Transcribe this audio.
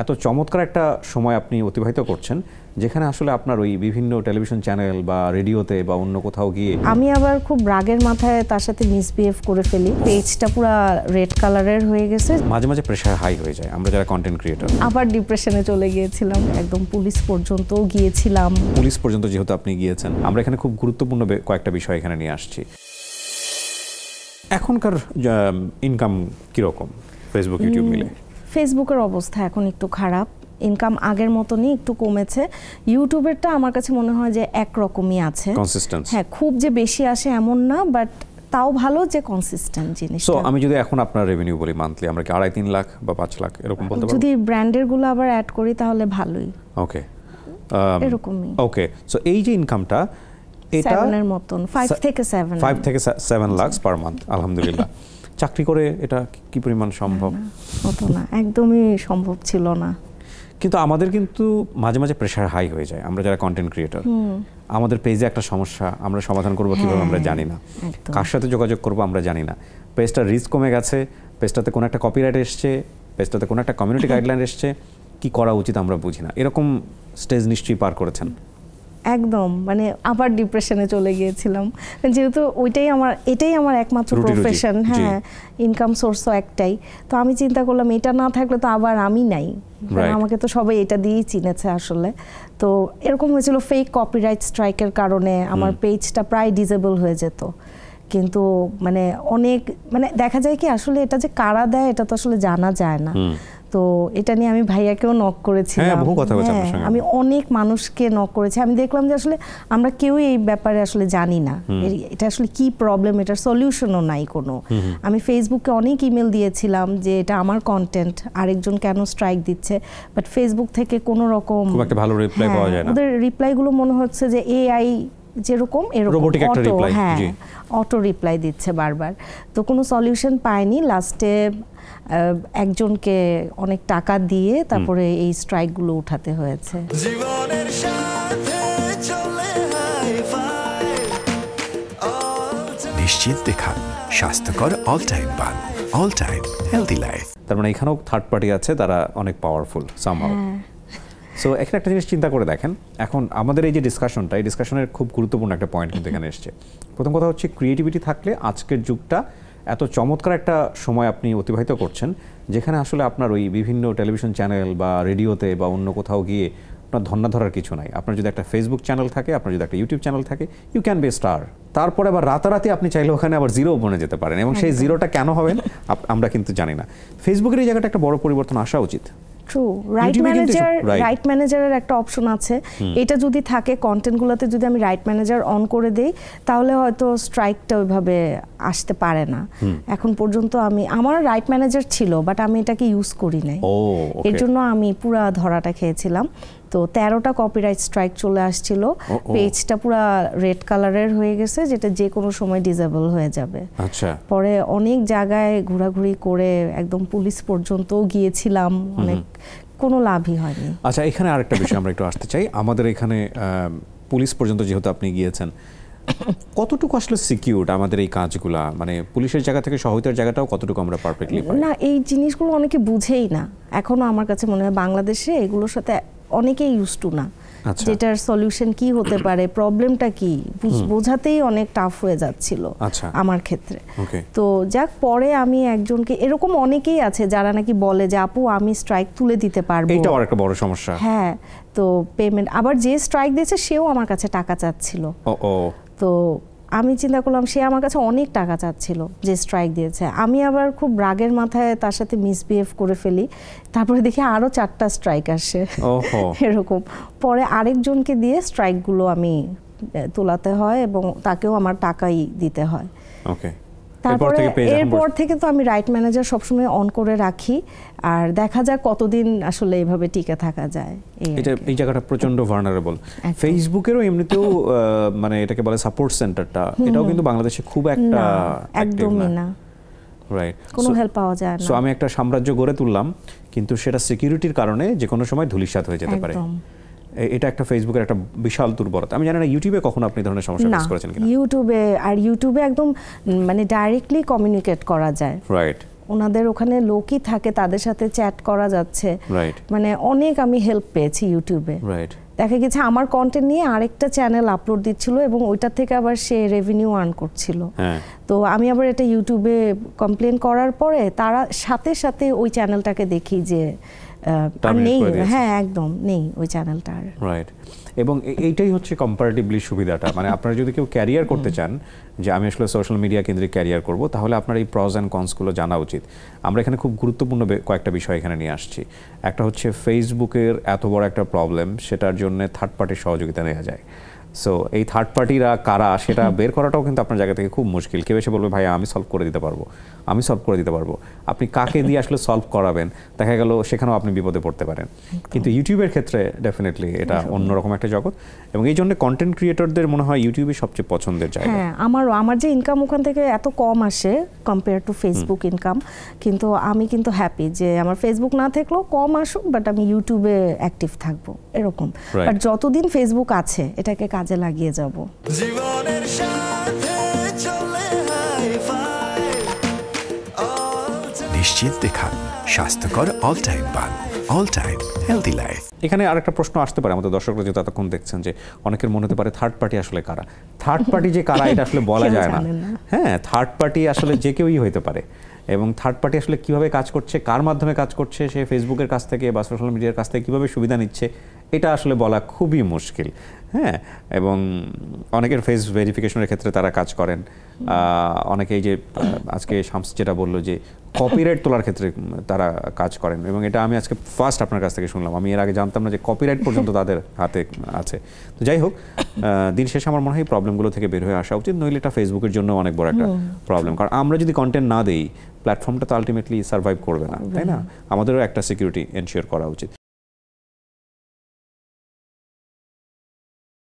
এত চমৎকার একটা সময় আপনি অতিবাহিত করছেন যেখানে আসলে আপনার ওই বিভিন্ন টেলিভিশন চ্যানেল বা রেডিওতে বা অন্য কোথাও গিয়ে আমি আবার খুব রাগের মাথায় তার সাথে মিসবিহেভ করে ফেলি, পেজটা পুরো রেড কালারের হয়ে গেছে, মাঝে মাঝে প্রেশার হাই হয়ে যায় আমরা যারা কন্টেন্ট ক্রিয়েটর। আবার ডিপ্রেশনে চলে গিয়েছিলাম, একদম পুলিশ পর্যন্ত গিয়েছিলাম। পুলিশ পর্যন্ত যেহেতু আপনি গিয়েছেন, আমরা এখানে খুব গুরুত্বপূর্ণ কয়েকটা বিষয় এখানে নিয়ে আসছি। এখনকার ইনকাম কিরকম ফেসবুক ইউটিউব মিলে? ফেসবুকের অবস্থা এখন একটু খারাপ, ইনকাম আগের মতনই একটু কমেছে। ইউটিউবেরটা আমার কাছে মনে হয় যে একরকমই আছে, কনসিস্টেন্স। হ্যাঁ, খুব যে বেশি আসে এমন না, বাট তাও ভালো যে কনসিস্টেন্ট জিনিস। সো আমি যদি এখন আপনার রেভিনিউ বলি মান্থলি, আমরা কি 2.5-3 লাখ বা 5 লাখ এরকম বলতে পারবো? যদি ব্র্যান্ডের গুলো আবার অ্যাড করি তাহলে ভালোই। ওকে, এরকমই। ওকে, সো এই যে ইনকামটা এটা 7 এর মতন, 5 থেকে 7 লাখ পার মান্থ, আলহামদুলিল্লাহ। চাকরি করে এটা কি পরিমাণ সম্ভব? হতো না, একদমই সম্ভব ছিল না। কিন্তু আমাদের কিন্তু মাঝে মাঝে প্রেশার হাই হয়ে যায় আমরা যারা কন্টেন্ট ক্রিয়েটর। আমাদের পেজে একটা সমস্যা, আমরা সমাধান করবো কিভাবে আমরা জানি না, কার সাথে যোগাযোগ করবো আমরা জানি না, পেজটার রিচ কমে গেছে, পেজটাতে কোনো একটা কপিরাইট এসছে, পেজটাতে কোনো একটা কমিউনিটি গাইডলাইন এসছে, কি করা উচিত আমরা বুঝি না। এরকম স্টেজ নিশ্চয়ই পার করেছেন? একদম, মানে আবার ডিপ্রেশনে চলে গিয়েছিলাম, যেহেতু এটাই আমার একমাত্র প্রফেশন, হ্যাঁ, ইনকাম সোর্সও একটাই। তো আমি চিন্তা করলাম এটা না থাকলে তো আবার আমি নাই, আমাকে তো সবাই এটা দিয়েই চিনেছে আসলে। তো এরকম হয়েছিল, ফেক কপিরাইট স্ট্রাইকের কারণে আমার পেজটা প্রায় ডিসেবল হয়ে যেত। কিন্তু মানে দেখা যায় কি আসলে এটা যে কারা দেয় এটা তো আসলে জানা যায় না। তো এটা নিয়ে আমি ভাইয়াকেও নক করেছিলাম, আমি অনেক মানুষকে নক করেছি। আমি দেখলাম যে আসলে আমরা কেউই এই ব্যাপারে আসলে জানি না এটা আসলে কি প্রবলেম, এটার সলিউশনও নাই কোনো। আমি ফেসবুকে অনেক ইমেল দিয়েছিলাম যে এটা আমার কন্টেন্ট, আরেকজন কেন স্ট্রাইক দিচ্ছে, বাট ফেসবুক থেকে কোনো রকম খুব একটা ভালো রিপ্লাই পাওয়া যায় না। ওদের রিপ্লাইগুলো মনে হচ্ছে যে এআই যেরকম এরকম অটো রিপ্লাই দিচ্ছে বারবার। তো কোনো সলিউশন পাইনি, লাস্টে একজনকে অনেক টাকা দিয়ে তারপরে এই স্ট্রাইকগুলো উঠাতে হয়েছে। নিশ্চিন্তে খান স্বাস্থ্যকর অল টাইম পান, অল টাইম হেলদি লাইফ। তার মানে এখানেও থার্ড পার্টি আছে, তারা অনেক পাওয়ারফুল সামহাউ। সো এখানে একটা জিনিস চিন্তা করে দেখেন, এখন আমাদের এই যে ডিসকাশনটা, এই ডিসকাশনের খুব গুরুত্বপূর্ণ একটা পয়েন্ট কিন্তু এখানে এসছে। প্রথম কথা হচ্ছে ক্রিয়েটিভিটি থাকলে আজকের যুগটা এত চমৎকার একটা সময় আপনি অতিবাহিত করছেন যেখানে আসলে আপনার ওই বিভিন্ন টেলিভিশন চ্যানেল বা রেডিওতে বা অন্য কোথাও গিয়ে আপনার ধন্না ধরার কিছু নাই। আপনার যদি একটা ফেসবুক চ্যানেল থাকে, আপনার যদি একটা ইউটিউব চ্যানেল থাকে, ইউ ক্যান বি স্টার। তারপরে আবার রাতারাতি আপনি চাইলে ওখানে আবার জিরো বনে যেতে পারেন, এবং সেই জিরোটা কেন হবেন আমরা কিন্তু জানি না। ফেসবুকের এই জায়গাটা একটা বড় পরিবর্তন আসা উচিত। ট্রু, রাইট ম্যানেজারের একটা অপশন আছে, এটা যদি থাকে কন্টেন্টগুলোতে, যদি আমি রাইট ম্যানেজার অন করে দেই তাহলে হয়তো স্ট্রাইকটা ওইভাবে আসতে পারে না। এখন পর্যন্ত আমার রাইট ম্যানেজার ছিল, বাট আমি এটাকে ইউজ করি নাই, এর জন্য আমি পুরা ধরাটা খেয়েছিলাম। তো 13টা কপিরাইট স্ট্রাইক চলে আসছিল, পেজটা পুরা রেড কালারের হয়ে গেছে, যেটা যে কোনো সময় ডিসেবল হয়ে যাবে। আচ্ছা, পরে অনেক জায়গায় ঘোরাঘুরি করে একদম পুলিশ পর্যন্ত গিয়েছিলাম, অনেক, কোনো লাভই হয়নি। আচ্ছা, এখানে আরেকটা বিষয় আমরা একটু আসতে চাই। আমাদের এখানে পুলিশ পর্যন্ত যেহেতু আপনি গিয়েছেন, কতটুকু আসলে সিকিউরড আমাদের এই কাজগুলা, মানে পুলিশের জায়গা থেকে সহায়তার জায়গাটাও কতটুকু আমরা পারফেক্টলি পাই? না, এই জিনিসগুলো অনেকে বুঝেই না এখনো। আমার কাছে মনে হয় বাংলাদেশে এগুলোর সাথে অনেকেই ইউজ টু না, যেটার সলিউশন কি হতে পারে, প্রবলেমটা কি বোঝাতেই অনেক টাফ হয়ে যাচ্ছিল আমার ক্ষেত্রে। তো যাক, পরে আমি একজনকে, এরকম অনেকেই আছে যারা নাকি বলে যে আপু আমি স্ট্রাইক তুলে দিতে পারবো, এটা আরেকটা বড় সমস্যা। হ্যাঁ, তো পেমেন্ট, আবার যে স্ট্রাইক দিয়েছে সেও আমার কাছে টাকা চাচ্ছিল। তো আমি চিন্তা করলাম সে আমার কাছে অনেক টাকা চাচ্ছিল যে স্ট্রাইক দিয়েছে। আমি আবার খুব রাগের মাথায় তার সাথে মিসবিহেভ করে ফেলি, তারপরে দেখি আরো 4টা স্ট্রাইক আসে এরকম। পরে আরেকজনকে দিয়ে স্ট্রাইকগুলো আমি তোলাতে হয় এবং তাকেও আমার টাকাই দিতে হয়। তারপরে এরপর থেকে তো আমি রাইট ম্যানেজার সবসময় অন করে রাখি, আর দেখা যাক কতদিন আসলে এইভাবে টিকে থাকা যায়। এই জায়গাটা প্রচন্ড ভালনারেবল। ফেসবুকেরও এমনিতেও মানে এটাকে বলে সাপোর্ট সেন্টারটা, এটাও কিন্তু বাংলাদেশে খুব একটা একদমই না, রাইট, কোনো হেল্প পাওয়া যায় না। সো আমি একটা সাম্রাজ্য গড়ে তুললাম, কিন্তু সেটা সিকিউরিটির কারণে যে কোনো সময় ধূলিসাৎ হয়ে যেতে পারে। এটা একটা ফেসবুকের একটা বিশাল দুর্বলতা। আমি জানি না ইউটিউবে কখনো আপনি ধরনের সমস্যা ফেস করেছেন কিনা? ইউটিউবে একদম মানে ডাইরেক্টলি কমিউনিকেট করা যায়, রাইট। ওনাদের ওখানে লোকই থাকে, তাদের সাথে চ্যাট করা যাচ্ছে, রাইট মানে অনেক আমি হেল্প পেয়েছি ইউটিউবে। রাইট দেখা গেছে আমার কন্টেন্ট নিয়ে আরেকটা চ্যানেল আপলোড দিচ্ছিল এবং ওইটা থেকে আবার সে রেভিনিউ আর্ন করছিল। হ্যাঁ তো আমি আবার এটা ইউটিউবে কমপ্লেন করার পরে তারা সাথে সাথে ওই চ্যানেলটাকে দেখি যে আর নেই, হ্যাঁ একদম নেই ওই চ্যানেলটা আর। রাইট, এবং এইটাই হচ্ছে কম্পারেটিভলি সুবিধাটা, মানে আপনারা যদি কেউ ক্যারিয়ার করতে চান যে আমি আসলে সোশ্যাল মিডিয়া কেন্দ্রিক ক্যারিয়ার করব, তাহলে আপনার এই প্রজ অ্যান্ড কনসগুলো জানা উচিত। আমরা এখানে খুব গুরুত্বপূর্ণ কয়েকটা বিষয় এখানে নিয়ে আসছি। একটা হচ্ছে ফেসবুকের এত বড় একটা প্রবলেম, সেটার জন্য থার্ড পার্টির সহযোগিতা নেওয়া যায়। সো এই থার্ড পার্টিরা কারা সেটা বের করাটাও কিন্তু আপনার জায়গা থেকে খুব মুশকিল। কেউ এসে বলবে ভাই আমি সলভ করে দিতে পারবো, আমি সলভ করে দিতে পারবো, আপনি কাকে দিয়ে আসলে সলভ করাবেন, দেখা গেল সেখানেও আপনি বিপদে পড়তে পারেন। কিন্তু ইউটিউবের ক্ষেত্রে ডেফিনেটলি এটা অন্যরকম একটা জগৎ, এবং এই জন্য কন্টেন্ট ক্রিয়েটরদের মনে হয় ইউটিউবই সবচেয়ে পছন্দের জায়গা। হ্যাঁ আমার যে ইনকাম ওখান থেকে এত কম আসে কম্পেয়ার টু ফেসবুক ইনকাম, কিন্তু আমি কিন্তু হ্যাপি যে আমার ফেসবুক না থাকলেও কম আসুক, বাট আমি ইউটিউবে অ্যাক্টিভ থাকবো এরকম। বাট যতদিন ফেসবুক আছে এটাকে কাজে লাগিয়ে যাব। জীবনের সাথে চলে হাই-ফাই, নিশ্চিন্তে খান স্বাস্থ্যকর অল টাইম পান, অল টাইম হেলদি লাইফ। এখানে আরেকটা প্রশ্ন আসতে পারে আমাদের দর্শকরা যে ততক্ষণ দেখছেন, যে অনেকের মনে হতে পারে থার্ড পার্টি আসলে কারা। থার্ড পার্টি যে কারা এটা আসলে বলা যায় না। হ্যাঁ, থার্ড পার্টি আসলে যে কেউই হইতে পারে, এবং থার্ড পার্টি আসলে কিভাবে কাজ করছে, কার মাধ্যমে কাজ করছে, সে ফেসবুকের কাছ থেকে বা সোশ্যাল মিডিয়ার কাছ থেকে কীভাবে সুবিধা নিচ্ছে, এটা আসলে বলা খুবই মুশকিল। হ্যাঁ, এবং অনেকের ফেস ভেরিফিকেশনের ক্ষেত্রে তারা কাজ করেন, অনেকেই যে আজকে শামস যেটা বললো যে কপিরাইট তোলার ক্ষেত্রে তারা কাজ করেন, এবং এটা আমি আজকে ফার্স্ট আপনার কাছ থেকে শুনলাম। আমি এর আগে জানতাম না যে কপিরাইট পর্যন্ত তাদের হাতে আছে। তো যাই হোক, দিন শেষে আমার মনে হয় প্রবলেমগুলো থেকে বের হয়ে আসা উচিত, নইলে এটা ফেসবুকের জন্য অনেক বড় একটা প্রবলেম। কারণ আমরা যদি কন্টেন্ট না দেই, প্ল্যাটফর্মটা তো আলটিমেটলি সার্ভাইভ করবে না, তাই না? আমাদেরও একটা সিকিউরিটি এনশিওর করা উচিত।